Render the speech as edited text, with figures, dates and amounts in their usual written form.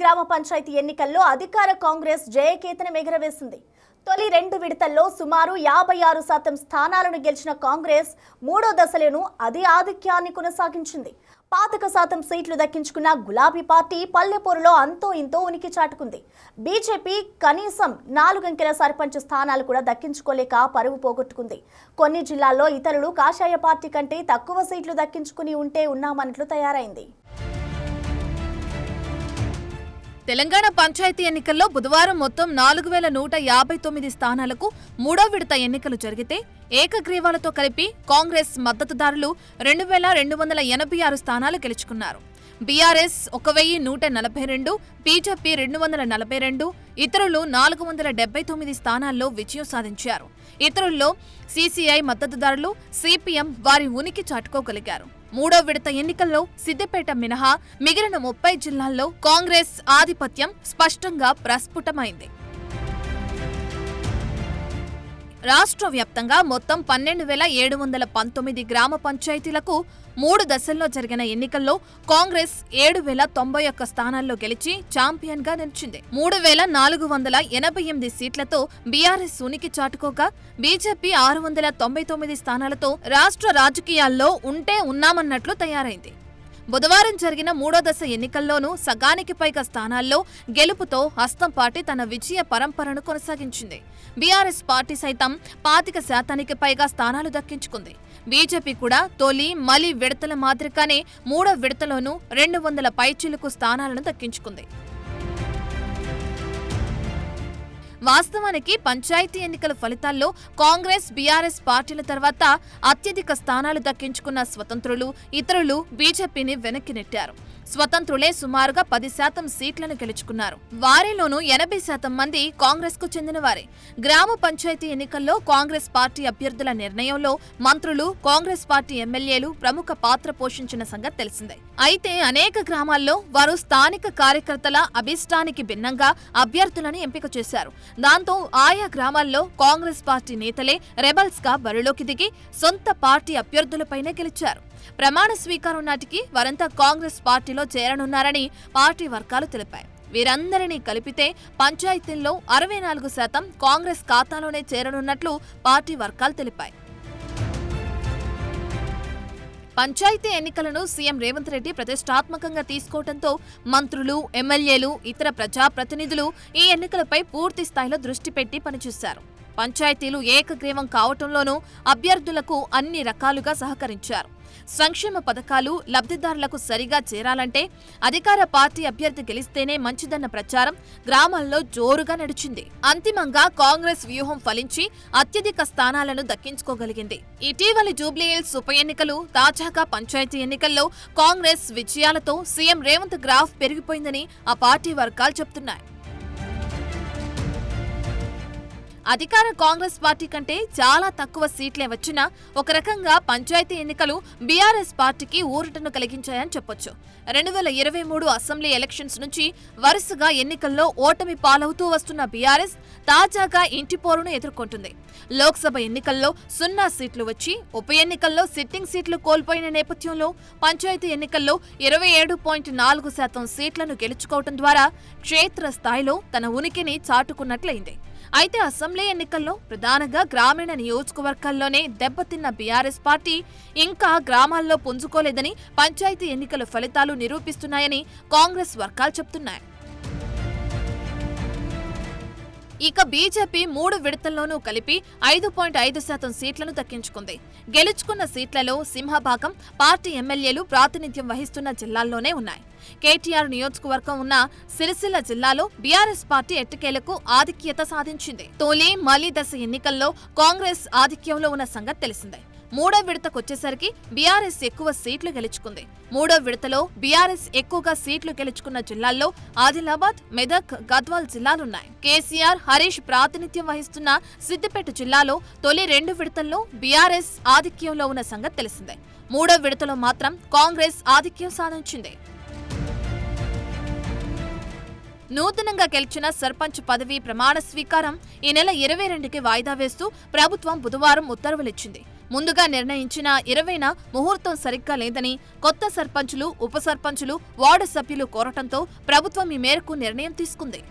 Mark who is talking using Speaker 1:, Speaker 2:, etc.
Speaker 1: గ్రామ పంచాయతీ ఎన్నికల్లో అధికార కాంగ్రెస్ జయకేతనం ఎగురవేసింది. తొలి 2 విడతల్లో సుమారు 56% స్థానాలను గెలిచిన కాంగ్రెస్ మూడో దశలోనూ అదే ఆధిక్యాన్ని కొనసాగించింది. 25% సీట్లు దక్కించుకున్న గులాబీ పార్టీ పల్లెపూరులో అంతో ఇంతో ఉనికి చాటుకుంది. బీజేపీ కనీసం 4 అంకెల సర్పంచ్ స్థానాలు కూడా దక్కించుకోలేక పరువు పోగొట్టుకుంది. కొన్ని జిల్లాల్లో ఇతరులు కాషాయ పార్టీ కంటే తక్కువ సీట్లు దక్కించుకుని ఉంటే ఉన్నామన్నట్లు తయారైంది.
Speaker 2: తెలంగాణ పంచాయతీ ఎన్నికల్లో బుధవారం మొత్తం 4159 స్థానాలకు మూడో విడత ఎన్నికలు జరిగితే ఏకగ్రీవాలతో కలిపి కాంగ్రెస్ మద్దతుదారులు 2286 స్థానాలు గెలుచుకున్నారు. బీఆర్ఎస్ 1142, బీజేపీ 242, ఇతరులు 479 స్థానాల్లో విజయం సాధించారు. ఇతరుల్లో సీసీఐ మద్దతుదారులు, సిపిఎం వారి ఉనికి చాటుకోగలిగారు. మూడో విడత ఎన్నికల్లో సిద్దిపేట మినహా మిగిలిన 30 జిల్లాల్లో కాంగ్రెస్ ఆధిపత్యం స్పష్టంగా ప్రస్ఫుటమైంది. రాష్ట్ర వ్యాప్తంగా మొత్తం 12,719 గ్రామ పంచాయతీలకు 3 దశల్లో జరిగిన ఎన్నికల్లో కాంగ్రెస్ 7,091 స్థానాల్లో గెలిచి ఛాంపియన్ గా నిలిచింది. 3,488 సీట్లతో బీఆర్ఎస్ ఉనికి చాటుకోగా బీజేపీ 699 స్థానాలతో రాష్ట్ర రాజకీయాల్లో ఉంటే ఉన్నామన్నట్లు తయారైంది. బుధవారం జరిగిన మూడో దశ ఎన్నికల్లోనూ సగానికి పైగా స్థానాల్లో గెలుపుతో హస్తం పార్టీ తన విజయ పరంపరను కొనసాగించింది. బీఆర్ఎస్ పార్టీ సైతం 25% పైగా స్థానాలు దక్కించుకుంది. బీజేపీ కూడా తొలి మలి విడతల మాదిరిగానే మూడో విడతలోనూ 200 పైచిలుకు స్థానాలను దక్కించుకుంది. వాస్తవానికి పంచాయతీ ఎన్నికల ఫలితాల్లో కాంగ్రెస్, బీఆర్ఎస్ పార్టీల తర్వాత అత్యధిక స్థానాలు దక్కించుకున్న స్వతంత్రులు, ఇతరులు బీజేపీని వెనక్కి నెట్టారు. స్వతంత్రులే సుమారుగా 10% సీట్లను గెలుచుకున్నారు. వారిలోనూ 80% మంది కాంగ్రెస్ కు చెందినవారే. గ్రామ పంచాయతీ ఎన్నికల్లో కాంగ్రెస్ పార్టీ అభ్యర్థుల నిర్ణయంలో మంత్రులు, కాంగ్రెస్ పార్టీ ఎమ్మెల్యేలు ప్రముఖ పాత్ర పోషించిన సంగతి తెలిసిందే. అయితే అనేక గ్రామాల్లో వారు స్థానిక కార్యకర్తల అభిష్టానికి భిన్నంగా అభ్యర్థులను ఎంపిక చేశారు. దాంతో ఆయా గ్రామాల్లో కాంగ్రెస్ పార్టీ నేతలే రెబల్స్ గా బరిలోకి దిగి సొంత పార్టీ అభ్యర్థులపైనే గెలిచారు. ప్రమాణ స్వీకారం నాటికి వారంతా కాంగ్రెస్ పార్టీలో చేరనున్నారని పార్టీ వర్గాలు తెలిపాయి. వీరందరినీ కలిపితే పంచాయతీల్లో 64% కాంగ్రెస్ ఖాతాలోనే చేరనున్నట్లు పార్టీ వర్గాలు తెలిపాయి. పంచాయతీ ఎన్నికలను సీఎం రేవంత్ రెడ్డి ప్రతిష్టాత్మకంగా తీసుకోవడంతో మంత్రులు, ఎమ్మెల్యేలు, ఇతర ప్రజాప్రతినిధులు ఈ ఎన్నికలపై పూర్తి స్థాయిలో దృష్టి పెట్టి పనిచేశారు. పంచాయతీలు ఏకగ్రీవం కావటంలోనూ అభ్యర్థులకు అన్ని రకాలుగా సహకరించారు. సంక్షేమ పథకాలు లబ్ధిదారులకు సరిగా చేరాలంటే అధికార పార్టీ అభ్యర్థి గెలిస్తేనే మంచిదన్న ప్రచారం గ్రామాల్లో జోరుగా నడిచింది. అంతిమంగా కాంగ్రెస్ వ్యూహం ఫలించి అత్యధిక స్థానాలను దక్కించుకోగలిగింది. ఇటీవలి జూబ్లీహిల్స్ ఉప ఎన్నికలు, తాజాగా పంచాయతీ ఎన్నికల్లో కాంగ్రెస్ విజయాలతో సీఎం రేవంత్ గ్రాఫ్ పెరిగిపోయిందని ఆ పార్టీ వర్గాలు చెబుతున్నాయి. అధికార కాంగ్రెస్ పార్టీ కంటే చాలా తక్కువ సీట్లే వచ్చినా ఒక రకంగా పంచాయతీ ఎన్నికలు బీఆర్ఎస్ పార్టీకి ఊరటను కలిగించాయని చెప్పొచ్చు. 2023 అసెంబ్లీ ఎలక్షన్స్ నుంచి వరుసగా ఎన్నికల్లో ఓటమి పాలవుతూ వస్తున్న బీఆర్ఎస్ తాజాగా ఇంటి పోరును ఎదుర్కొంటుంది. లోక్సభ ఎన్నికల్లో 0 సీట్లు వచ్చి ఉప ఎన్నికల్లో సిట్టింగ్ సీట్లు కోల్పోయిన నేపథ్యంలో పంచాయతీ ఎన్నికల్లో 27.4% సీట్లను గెలుచుకోవడం ద్వారా క్షేత్ర స్థాయిలో తన ఉనికిని చాటుకున్నట్లయింది. అయితే అసెంబ్లీ ఎన్నికల్లో ప్రధానంగా గ్రామీణ నియోజకవర్గాల్లోనే దెబ్బతిన్న బీఆర్ఎస్ పార్టీ ఇంకా గ్రామాల్లో పుంజుకోలేదని పంచాయతీ ఎన్నికల ఫలితాలు నిరూపిస్తున్నాయని కాంగ్రెస్ వర్గాలు చెబుతున్నాయి. ఇక బీజేపీ 3 విడతల్లోనూ కలిపి 5.5% సీట్లను దక్కించుకుంది. గెలుచుకున్న సీట్లలో సింహభాగం పార్టీ ఎమ్మెల్యేలు ప్రాతినిధ్యం వహిస్తున్న జిల్లాల్లోనే ఉన్నాయి. కేటీఆర్ నియోజకవర్గం ఉన్న సిరిసిల్ల జిల్లాలో బీఆర్ఎస్ పార్టీ ఎట్టకేలకు ఆధిక్యత సాధించింది. తొలి మలి దశ ఎన్నికల్లో కాంగ్రెస్ ఆధిక్యంలో ఉన్న సంగతి తెలిసిందే. మూడో విడతకొచ్చేసరికి బీఆర్ఎస్ ఎక్కువ సీట్లు గెలుచుకుంది. మూడో విడతలో బీఆర్ఎస్ ఎక్కువగా సీట్లు గెలుచుకున్న జిల్లాల్లో ఆదిలాబాద్, మెదక్, గద్వాల్ జిల్లాలున్నాయి. కేసీఆర్, హరీష్ ప్రాతినిధ్యం వహిస్తున్న సిద్దిపేట జిల్లాలో తొలి 2 విడతల్లో బీఆర్ఎస్ ఆధిక్యంలో ఉన్న సంగతి తెలిసిందే. మూడో విడతలో మాత్రం కాంగ్రెస్ ఆధిక్యం సాధించింది. నూతనంగా గెలిచిన సర్పంచ్ పదవి ప్రమాణ స్వీకారం ఈ నెల 22కి వాయిదా వేస్తూ ప్రభుత్వం బుధవారం ఉత్తర్వులిచ్చింది. ముందుగా నిర్ణయించిన 20న ముహూర్తం సరిగ్గా లేదని కొత్త సర్పంచులు, ఉప సర్పంచులు, వార్డు సభ్యులు కోరటంతో ప్రభుత్వం ఈ మేరకు నిర్ణయం తీసుకుంది.